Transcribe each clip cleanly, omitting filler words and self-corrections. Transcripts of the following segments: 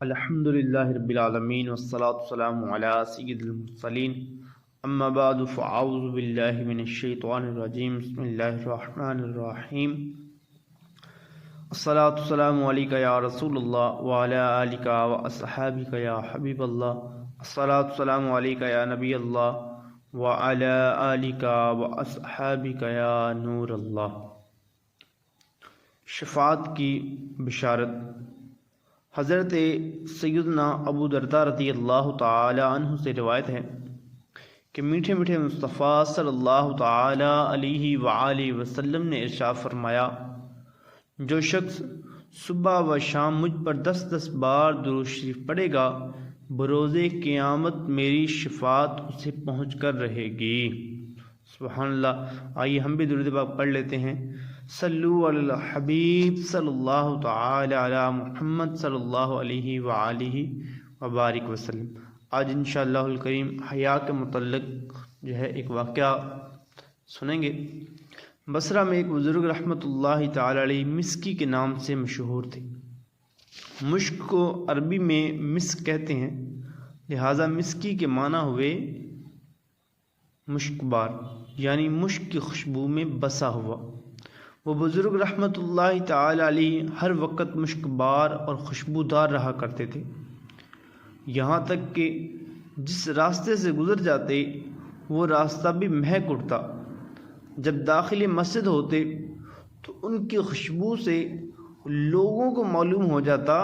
الحمد للہ رب العالمین والصلاة والسلام علی سید المرسلین اما بعد فاعوذ باللہ من الشیطان الرجیم بسم اللہ الرحمن الرحیم الصلاة والسلام علیک یا رسول اللہ وعلی آلک واصحابک یا حبیب اللہ الصلاة والسلام علیک یا نبی اللہ وعلی آلک واصحابک یا نور اللہ۔ شفاعت کی بشارت۔ حضرت سیدنا ابو درداء رضی اللہ تعالی عنہ سے روایت ہے کہ میٹھے میٹھے مصطفیٰ صلی اللہ تعالی علیہ وآلہ وسلم نے ارشاد فرمایا، جو شخص صبح و شام مجھ پر 10 بار درود شریف پڑھے گا، بروز قیامت میری شفاعت اسے پہنچ کر رہے گی۔ سبحان اللہ۔ آئیے ہم بھی درود پاک پڑھ لیتے ہیں۔ صلو علی الحبیب صلی اللہ تعالی علی محمد صلی اللہ علیہ وآلہ وبارک وسلم۔ آج انشاءاللہ الکریم حیا کے متعلق جو ہے ایک واقعہ سنیں گے۔ بصرہ میں ایک بزرگ رحمۃ اللہ تعالی علیہ مسکی کے نام سے مشہور تھے۔ مشک کو عربی میں مسک کہتے ہیں، لہٰذا مسکی کے معنی ہوئے مشک بار، یعنی مشک کی خوشبو میں بسا ہوا۔ وہ بزرگ رحمۃ اللہ تعالی علیہ ہر وقت مشک بار اور خوشبودار رہا کرتے تھے، یہاں تک کہ جس راستے سے گزر جاتے وہ راستہ بھی مہک اٹھتا۔ جب داخل مسجد ہوتے تو ان کی خوشبو سے لوگوں کو معلوم ہو جاتا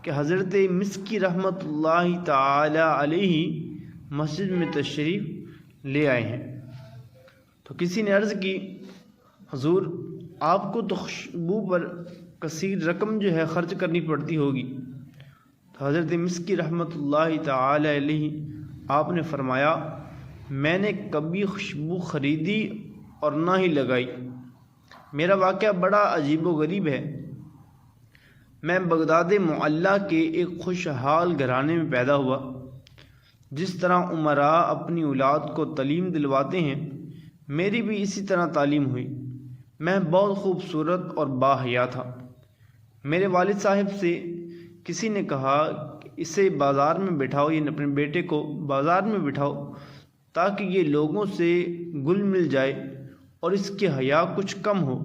کہ حضرت مسکی رحمۃ اللہ تعالی علیہ مسجد میں تشریف لے آئے ہیں۔ تو کسی نے عرض کی، حضور آپ کو تو خوشبو پر کثیر رقم جو ہے خرچ کرنی پڑتی ہوگی۔ تو حضرت مسکی رحمۃ اللہ تعالی علیہ آپ نے فرمایا، میں نے کبھی خوشبو خریدی اور نہ ہی لگائی۔ میرا واقعہ بڑا عجیب و غریب ہے۔ میں بغداد معلیٰ کے ایک خوشحال گھرانے میں پیدا ہوا۔ جس طرح امراء اپنی اولاد کو تعلیم دلواتے ہیں، میری بھی اسی طرح تعلیم ہوئی۔ میں بہت خوبصورت اور باحیا تھا۔ میرے والد صاحب سے کسی نے کہا کہ اسے بازار میں بٹھاؤ، یعنی اپنے بیٹے کو بازار میں بٹھاؤ تاکہ یہ لوگوں سے گل مل جائے اور اس کے حیا کچھ کم ہو۔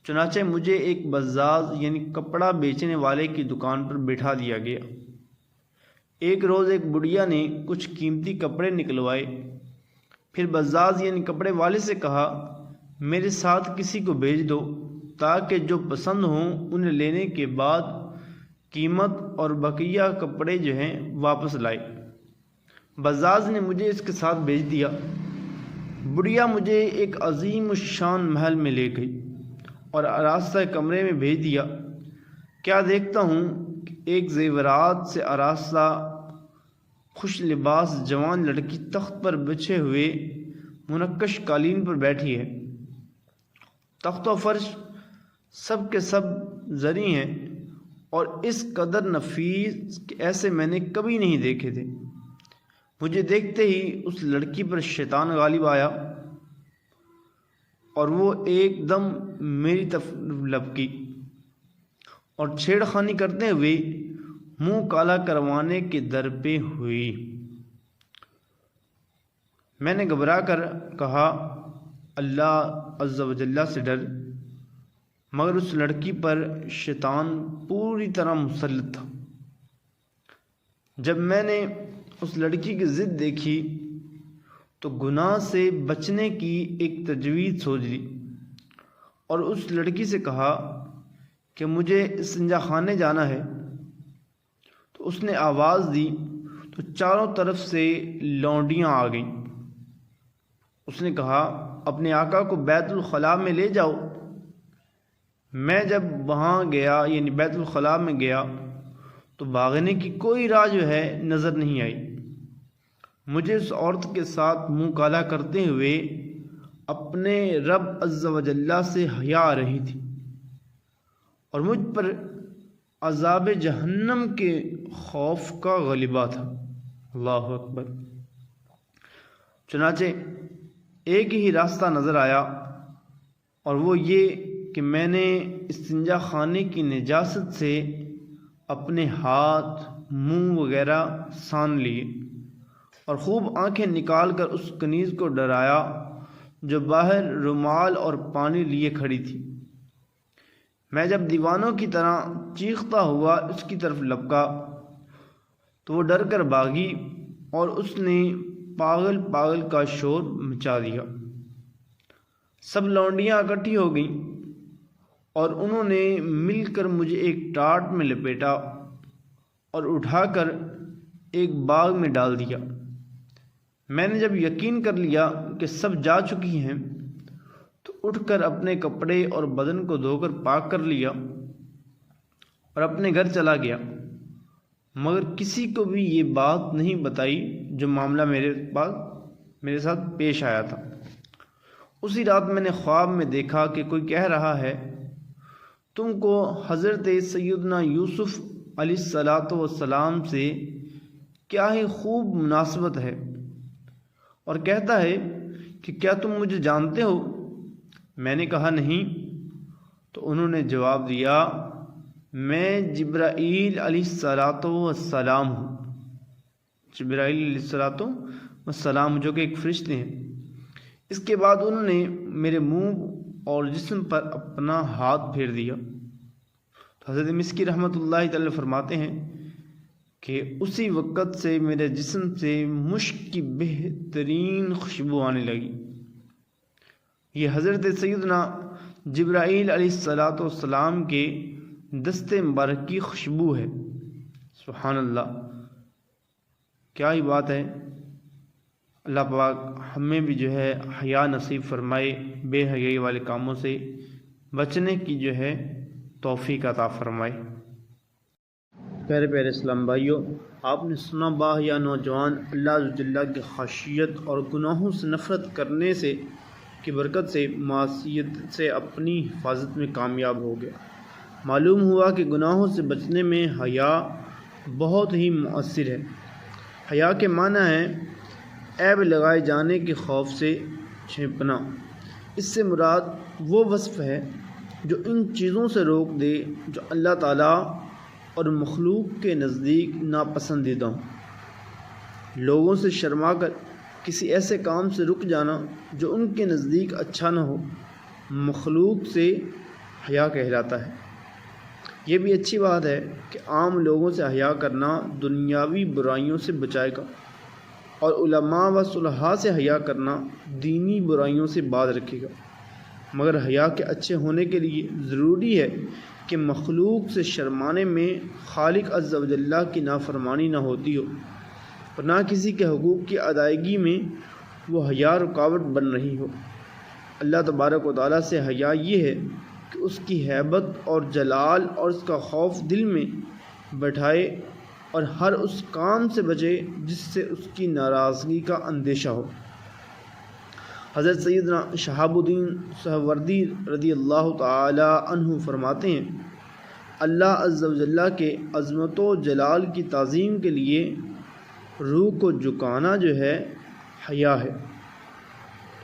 چنانچہ مجھے ایک بزاز یعنی کپڑا بیچنے والے کی دکان پر بٹھا دیا گیا۔ ایک روز ایک بڑھیا نے کچھ قیمتی کپڑے نکلوائے، پھر بزاز یعنی کپڑے والے سے کہا، میرے ساتھ کسی کو بھیج دو تاکہ جو پسند ہوں انہیں لینے کے بعد قیمت اور بقیہ کپڑے جو ہیں واپس لائے۔ بزاز نے مجھے اس کے ساتھ بھیج دیا۔ بڑھیا مجھے ایک عظیم الشان محل میں لے گئی اور آراستہ کمرے میں بھیج دیا۔ کیا دیکھتا ہوں کہ ایک زیورات سے آراستہ خوش لباس جوان لڑکی تخت پر بچھے ہوئے منقش قالین پر بیٹھی ہے۔ تخت و فرش سب کے سب زرعی ہیں اور اس قدر نفیس کہ ایسے میں نے کبھی نہیں دیکھے تھے۔ مجھے دیکھتے ہی اس لڑکی پر شیطان غالب آیا اور وہ ایک دم میری طرف لپکی اور چھیڑ خانی کرتے ہوئے منہ کالا کروانے کے در پہ ہوئی۔ میں نے گھبرا کر کہا، اللہ عز و جل سے ڈر، مگر اس لڑکی پر شیطان پوری طرح مسلط تھا۔ جب میں نے اس لڑکی کی ضد دیکھی تو گناہ سے بچنے کی ایک تجویز سوچ لی اور اس لڑکی سے کہا کہ مجھے استنجا خانے جانا ہے۔ تو اس نے آواز دی تو چاروں طرف سے لونڈیاں آ گئیں۔ اس نے کہا، اپنے آقا کو بیت الخلاء میں لے جاؤ۔ میں جب وہاں گیا یعنی بیت الخلاء میں گیا تو بھاگنے کی کوئی راہ جو ہے نظر نہیں آئی۔ مجھے اس عورت کے ساتھ منہ کالا کرتے ہوئے اپنے رب عز و جل سے حیا آ رہی تھی اور مجھ پر عذاب جہنم کے خوف کا غلبہ تھا۔ اللہ اکبر۔ چنانچہ ایک ہی راستہ نظر آیا اور وہ یہ کہ میں نے استنجا خانے کی نجاست سے اپنے ہاتھ منہ وغیرہ سان لیے اور خوب آنکھیں نکال کر اس کنیز کو ڈرایا جو باہر رومال اور پانی لیے کھڑی تھی۔ میں جب دیوانوں کی طرح چیختا ہوا اس کی طرف لپکا تو وہ ڈر کر بھاگی اور اس نے پاگل پاگل کا شور مچا دیا۔ سب لونڈیاں اکٹھی ہو گئیں اور انہوں نے مل کر مجھے ایک ٹاٹ میں لپیٹا اور اٹھا کر ایک باغ میں ڈال دیا۔ میں نے جب یقین کر لیا کہ سب جا چکی ہیں تو اٹھ کر اپنے کپڑے اور بدن کو دھو کر پاک کر لیا اور اپنے گھر چلا گیا، مگر کسی کو بھی یہ بات نہیں بتائی جو معاملہ میرے ساتھ پیش آیا تھا۔ اسی رات میں نے خواب میں دیکھا کہ کوئی کہہ رہا ہے، تم کو حضرت سیدنا یوسف علیہ الصلاۃ والسلام سے کیا ہی خوب مناسبت ہے، اور کہتا ہے کہ کیا تم مجھے جانتے ہو؟ میں نے کہا نہیں، تو انہوں نے جواب دیا، میں جبرائیل علیہ الصلاۃ والسلام ہوں۔ جبرائیل علیہ الصلاۃ والسلام جو کہ ایک فرشتے ہیں۔ اس کے بعد انہوں نے میرے منہ اور جسم پر اپنا ہاتھ پھیر دیا۔ تو حضرت مسکی رحمۃ اللہ تعالی فرماتے ہیں کہ اسی وقت سے میرے جسم سے مشک کی بہترین خوشبو آنے لگی۔ یہ حضرت سیدنا جبرائیل علیہ الصلاۃ والسلام کے دست مبارک کی خوشبو ہے۔ سبحان اللہ، کیا ہی بات ہے۔ اللہ پاک ہمیں بھی جو ہے حیا نصیب فرمائے، بے حیائی والے کاموں سے بچنے کی جو ہے توفیق عطا فرمائے۔ پیارے پیارے اسلام بھائیوں، آپ نے سنا باحیا نوجوان اللہ جل کی خشیت اور گناہوں سے نفرت کرنے سے کی برکت سے معصیت سے اپنی حفاظت میں کامیاب ہو گیا۔ معلوم ہوا کہ گناہوں سے بچنے میں حیا بہت ہی مؤثر ہے۔ حیا کے معنی ہے عیب لگائے جانے کے خوف سے چھپنا۔ اس سے مراد وہ وصف ہے جو ان چیزوں سے روک دے جو اللہ تعالیٰ اور مخلوق کے نزدیک ناپسندیدہ ہوں۔ لوگوں سے شرما کر کسی ایسے کام سے رک جانا جو ان کے نزدیک اچھا نہ ہو، مخلوق سے حیا کہلاتا ہے۔ یہ بھی اچھی بات ہے کہ عام لوگوں سے حیا کرنا دنیاوی برائیوں سے بچائے گا، اور علماء و صلحاء سے حیا کرنا دینی برائیوں سے باز رکھے گا۔ مگر حیا کے اچھے ہونے کے لیے ضروری ہے کہ مخلوق سے شرمانے میں خالق عز و جل کی نافرمانی نہ ہوتی ہو، اور نہ کسی کے حقوق کی ادائیگی میں وہ حیا رکاوٹ بن رہی ہو۔ اللہ تبارک و تعالیٰ سے حیا یہ ہے کہ اس کی ہیبت اور جلال اور اس کا خوف دل میں بٹھائے اور ہر اس کام سے بچے جس سے اس کی ناراضگی کا اندیشہ ہو۔ حضرت سیدنا شہاب الدین سہروردی رضی اللہ تعالی عنہ فرماتے ہیں، اللہ عز و جل کے عظمت و جلال کی تعظیم کے لیے روح کو جھکانا جو ہے حیا ہے۔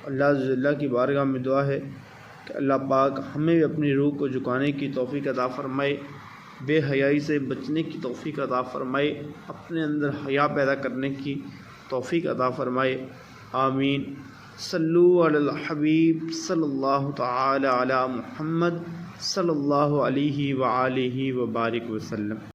اللہ عز و جل کی بارگاہ میں دعا ہے کہ اللہ پاک ہمیں بھی اپنی روح کو جھکانے کی توفیق عطا فرمائے، بے حیائی سے بچنے کی توفیق عطا فرمائے، اپنے اندر حیا پیدا کرنے کی توفیق عطا فرمائے، آمین۔ صلو علی الحبیب صلی اللہ تعالی علی محمد صلی اللہ علیہ وآلہ وبارک وسلم۔